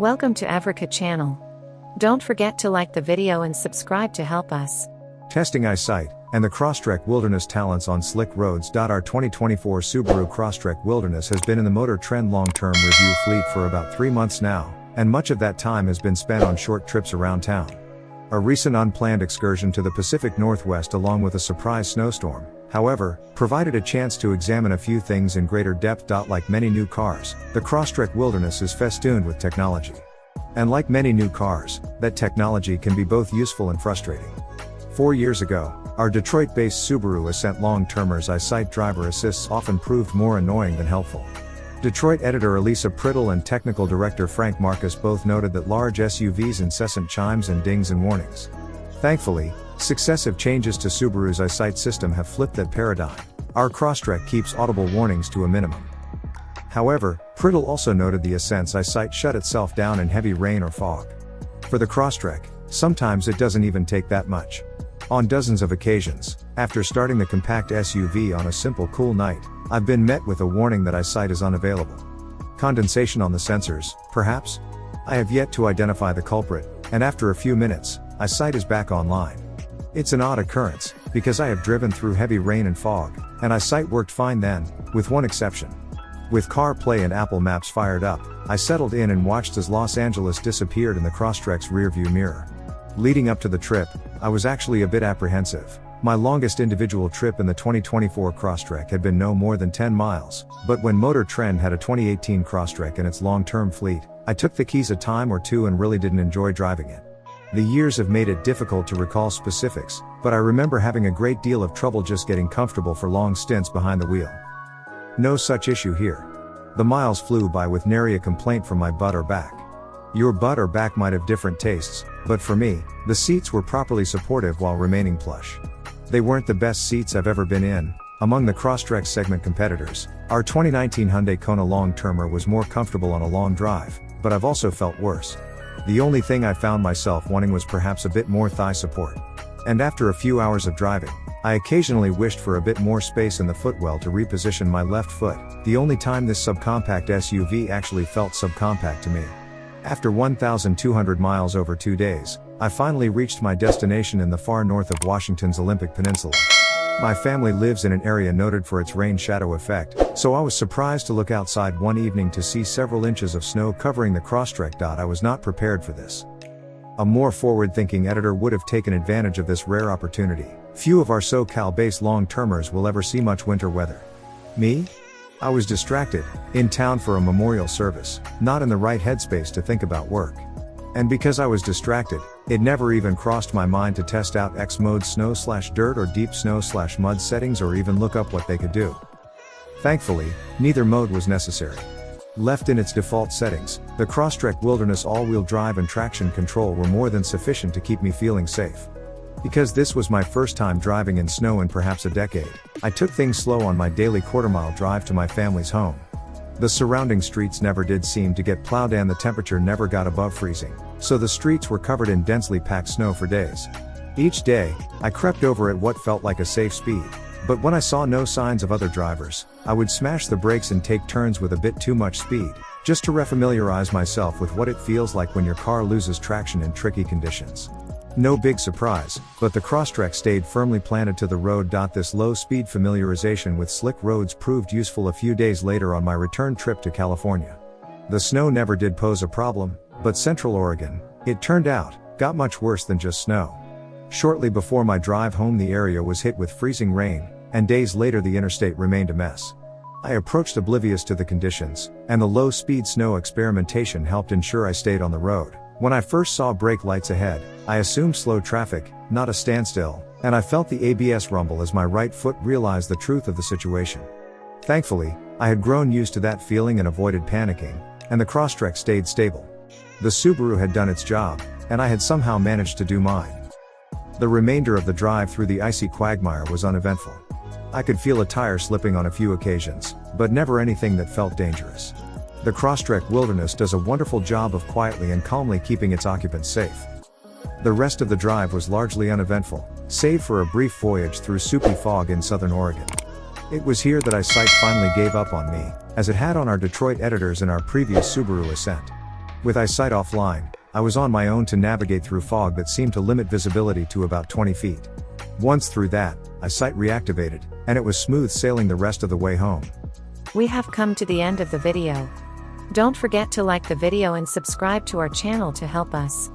Welcome to Africa channel. Don't forget to like the video and subscribe to help us. Testing eyesight and the Crosstrek Wilderness talents on slick roads. Our 2024 Subaru Crosstrek Wilderness has been in the Motor Trend long-term review fleet for about 3 months now, and much of that time has been spent on short trips around town. A recent unplanned excursion to the Pacific Northwest along with a surprise snowstorm, however, provided a chance to examine a few things in greater depth. Like many new cars, the Crosstrek Wilderness is festooned with technology. And like many new cars, that technology can be both useful and frustrating. 4 years ago, our Detroit-based Subaru Ascent long-termer's eyesight driver assists often proved more annoying than helpful. Detroit editor Elisa Priddle and technical director Frank Marcus both noted that large SUVs' incessant chimes and dings and warnings. Thankfully, successive changes to Subaru's eyesight system have flipped that paradigm. Our Crosstrek keeps audible warnings to a minimum. However, Priddle also noted the Ascent's eyesight shut itself down in heavy rain or fog. For the Crosstrek, sometimes it doesn't even take that much. On dozens of occasions, after starting the compact SUV on a simple cool night, I've been met with a warning that eyesight is unavailable. Condensation on the sensors, perhaps? I have yet to identify the culprit, and after a few minutes, eyesight is back online. It's an odd occurrence, because I have driven through heavy rain and fog, and eyesight worked fine then, with one exception. With CarPlay and Apple Maps fired up, I settled in and watched as Los Angeles disappeared in the Crosstrek's rearview mirror. Leading up to the trip, I was actually a bit apprehensive. My longest individual trip in the 2024 Crosstrek had been no more than 10 miles, but when Motor Trend had a 2018 Crosstrek in its long-term fleet, I took the keys a time or two and really didn't enjoy driving it. The years have made it difficult to recall specifics, but I remember having a great deal of trouble just getting comfortable for long stints behind the wheel. No such issue here. The miles flew by with nary a complaint from my butt or back. Your butt or back might have different tastes, but for me, the seats were properly supportive while remaining plush. They weren't the best seats I've ever been in. Among the Crosstrek segment competitors, our 2019 Hyundai Kona long-termer was more comfortable on a long drive, but I've also felt worse. The only thing I found myself wanting was perhaps a bit more thigh support. And after a few hours of driving, I occasionally wished for a bit more space in the footwell to reposition my left foot, the only time this subcompact SUV actually felt subcompact to me. After 1,200 miles over 2 days, I finally reached my destination in the far north of Washington's Olympic Peninsula. My family lives in an area noted for its rain shadow effect, so I was surprised to look outside one evening to see several inches of snow covering the Crosstrek. I was not prepared for this. A more forward-thinking editor would have taken advantage of this rare opportunity. Few of our SoCal-based long-termers will ever see much winter weather. Me? I was distracted, in town for a memorial service, not in the right headspace to think about work. And because I was distracted, it never even crossed my mind to test out X mode snow/dirt or deep snow/mud settings or even look up what they could do. Thankfully, neither mode was necessary. Left in its default settings, the Crosstrek Wilderness all-wheel drive and traction control were more than sufficient to keep me feeling safe. Because this was my first time driving in snow in perhaps a decade, I took things slow on my daily quarter-mile drive to my family's home. The surrounding streets never did seem to get plowed and the temperature never got above freezing, so the streets were covered in densely packed snow for days. Each day, I crept over at what felt like a safe speed, but when I saw no signs of other drivers, I would smash the brakes and take turns with a bit too much speed, just to refamiliarize myself with what it feels like when your car loses traction in tricky conditions. No big surprise, but the Crosstrek stayed firmly planted to the road. This low-speed familiarization with slick roads proved useful a few days later on my return trip to California. The snow never did pose a problem, but Central Oregon, it turned out, got much worse than just snow. Shortly before my drive home, the area was hit with freezing rain, and days later the interstate remained a mess. I approached oblivious to the conditions, and the low-speed snow experimentation helped ensure I stayed on the road. When I first saw brake lights ahead, I assumed slow traffic, not a standstill, and I felt the ABS rumble as my right foot realized the truth of the situation. Thankfully, I had grown used to that feeling and avoided panicking, and the Crosstrek stayed stable. The Subaru had done its job, and I had somehow managed to do mine. The remainder of the drive through the icy quagmire was uneventful. I could feel a tire slipping on a few occasions, but never anything that felt dangerous. The Crosstrek Wilderness does a wonderful job of quietly and calmly keeping its occupants safe. The rest of the drive was largely uneventful, save for a brief voyage through soupy fog in southern Oregon. It was here that eyesight finally gave up on me, as it had on our Detroit editors in our previous Subaru Ascent. With eyesight offline, I was on my own to navigate through fog that seemed to limit visibility to about 20 feet. Once through that, eyesight reactivated, and it was smooth sailing the rest of the way home. We have come to the end of the video. Don't forget to like the video and subscribe to our channel to help us.